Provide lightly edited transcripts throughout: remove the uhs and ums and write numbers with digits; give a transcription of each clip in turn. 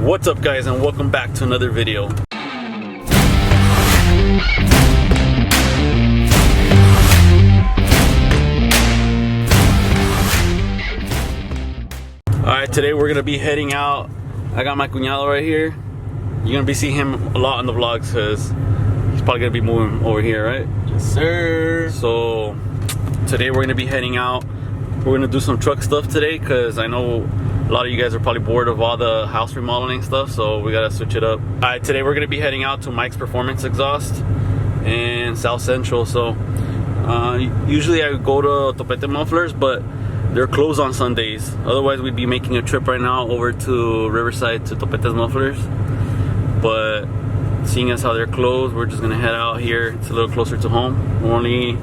What's up, guys, and welcome back to another video. Alright, today we're gonna be heading out. I got my cuñado right here. You're gonna be seeing him a lot in the vlogs because he's probably gonna be moving over here, right? Yes, sir. So today we're gonna be heading out. We're gonna do some truck stuff today because I know a lot of you guys are probably bored of all the house remodeling stuff, so we gotta switch it up. Alright, today we're gonna be heading out to Mike's Performance Exhaust in South Central. So usually I go to Topete Mufflers, but they're closed on Sundays. Otherwise we'd be making a trip right now over to Riverside to Topete's Mufflers. But seeing as how they're closed, we're just gonna head out here. It's a little closer to home. We're only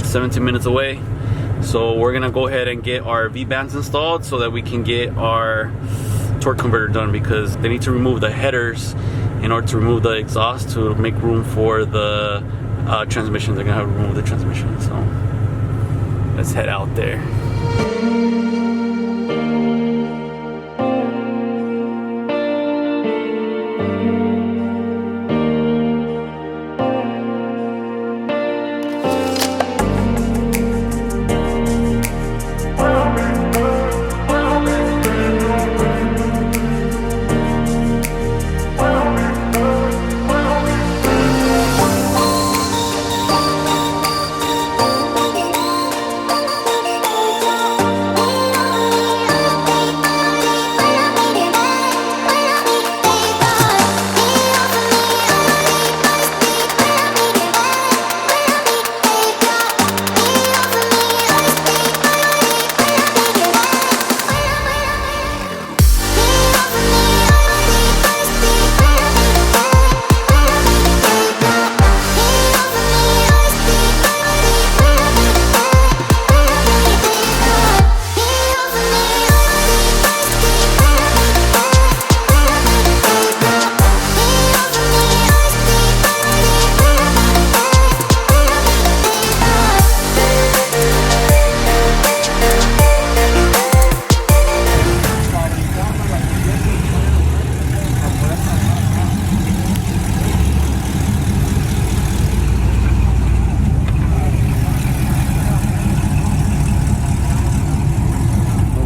17 minutes away. So we're gonna go ahead and get our V-bands installed so that we can get our torque converter done, because they need to remove the headers in order to remove the exhaust to make room for the transmission. They're gonna have to remove the transmission. So let's head out there.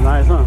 Nice, huh?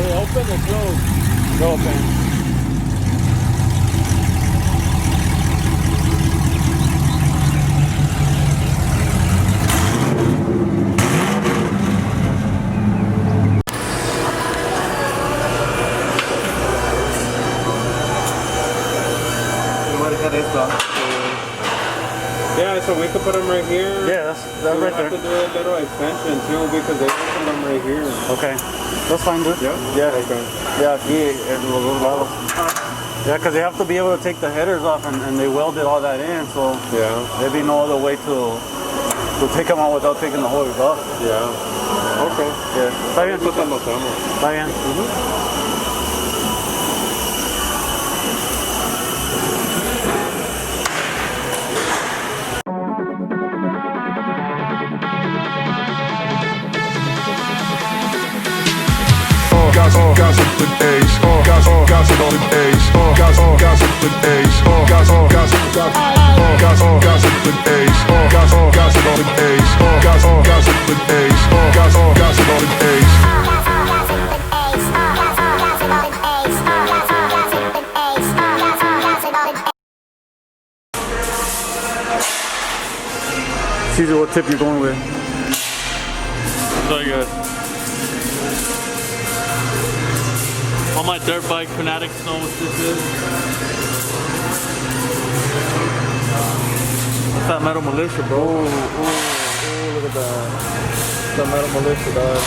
Open or close? Go open. Yeah, so we could put them right here. Yeah, that's right there. We have to do a little extension too, because they open them right here. Okay, that's fine, dude. Yeah? Yeah. Okay. Yeah, aquí en los lados. Yeah, because they have to be able to take the headers off, and they welded all that in, so yeah, there'd be no other way to take them out without taking the whole exhaust. Yeah. Okay. Yeah. Está bien. Está bien. Gossip with Ace, gossip on the Ace, gossip with Ace, gossip with Ace, gossip on the Ace, gossip with Ace, gossip on the Ace. Caesar, what tip you're going with? Very good. All my dirt bike fanatics know what this is. That's that Metal Militia, bro. Oh, look at that. molesta, mero molesta, dog.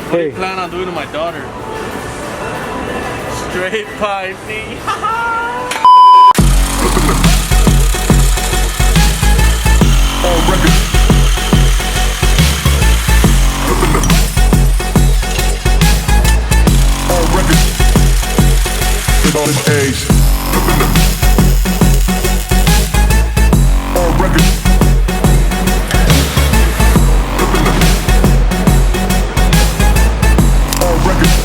What do you plan on doing to my daughter? Straight piping. On his A's. All records. All records.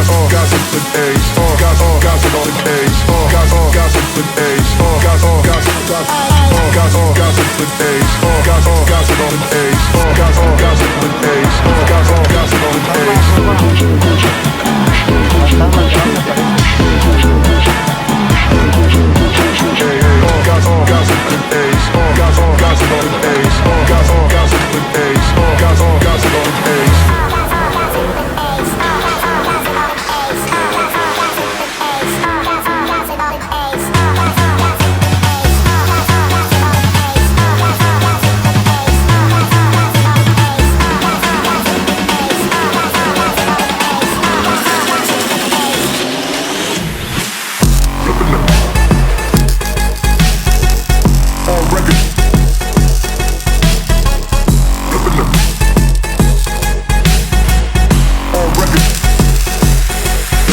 All gossip with A's. All gossip on his A's. All gossip with A's. All gossip with A's. All gossip on his A's. All gossip with A's. All gossip on his A's. All gossip with A's. All gossip on his A's. All gossip with A's. All gossip on his A's.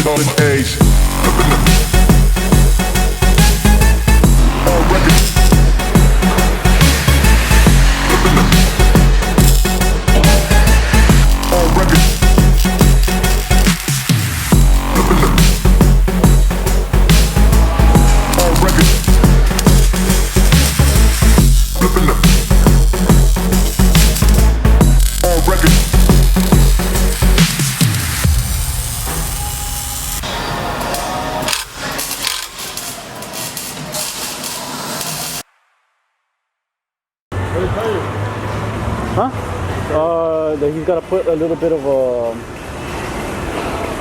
On his A's. All records. All records. All records. All records. That he's got to put a little bit of a,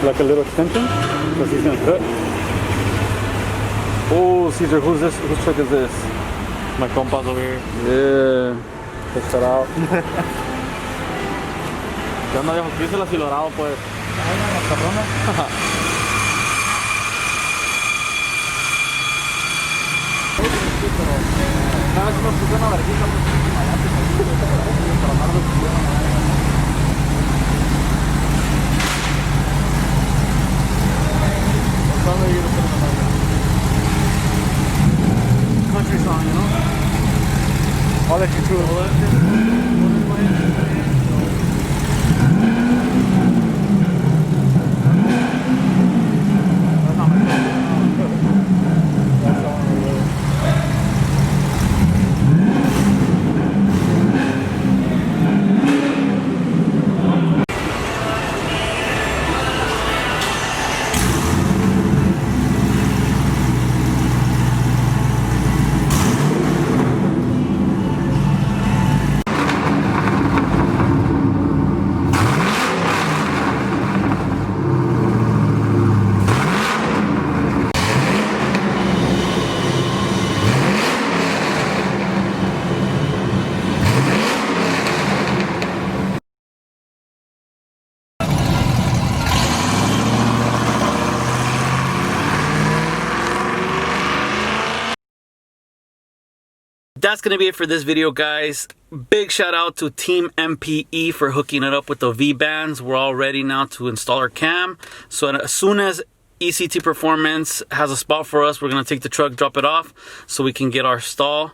like a little extension, because he's gonna cut. Oh, Caesar, who's this? Whose truck is this? My compas over here. Yeah, check that out. ¿Qué onda, viejo? ¿Qué hice el asilorado, pues? Country song, you know? I'll let you choose. that's gonna be it for this video, guys. Big shout out to Team MPE for hooking it up with the V-bands. We're all ready now to install our cam. So as soon as ECT Performance has a spot for us, we're gonna take the truck, drop it off, so we can get our stall,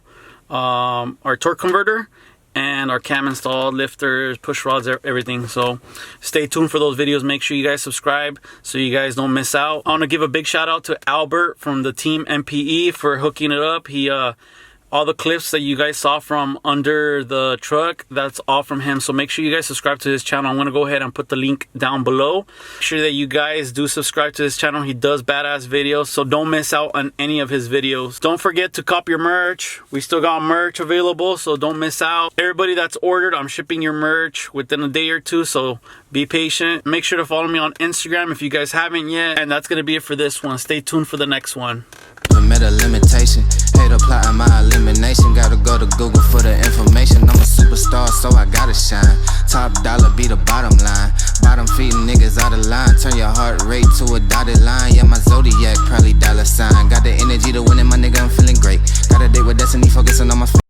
our torque converter, and our cam installed, lifters, push rods, everything. So stay tuned for those videos. Make sure you guys subscribe so you guys don't miss out. I want to give a big shout out to Albert from the Team MPE for hooking it up. He all the clips that you guys saw from under the truck, that's all from him. So make sure you guys subscribe to his channel. I'm gonna go ahead and put the link down below. Make sure that you guys do subscribe to his channel. He does badass videos, so don't miss out on any of his videos. Don't forget to cop your merch. We still got merch available, so don't miss out. Everybody that's ordered, I'm shipping your merch within a day or two, so be patient. Make sure to follow me on Instagram if you guys haven't yet. And that's gonna be it for this one. Stay tuned for the next one. Met a limitation, hate applying my elimination. Gotta go to Google for the information. I'm a superstar, so I gotta shine. Top dollar be the bottom line. Bottom feeding niggas out of line. Turn your heart rate to a dotted line. Yeah, my zodiac probably $sign. Got the energy to win it, my nigga, I'm feeling great. Got a date with destiny, focusing on my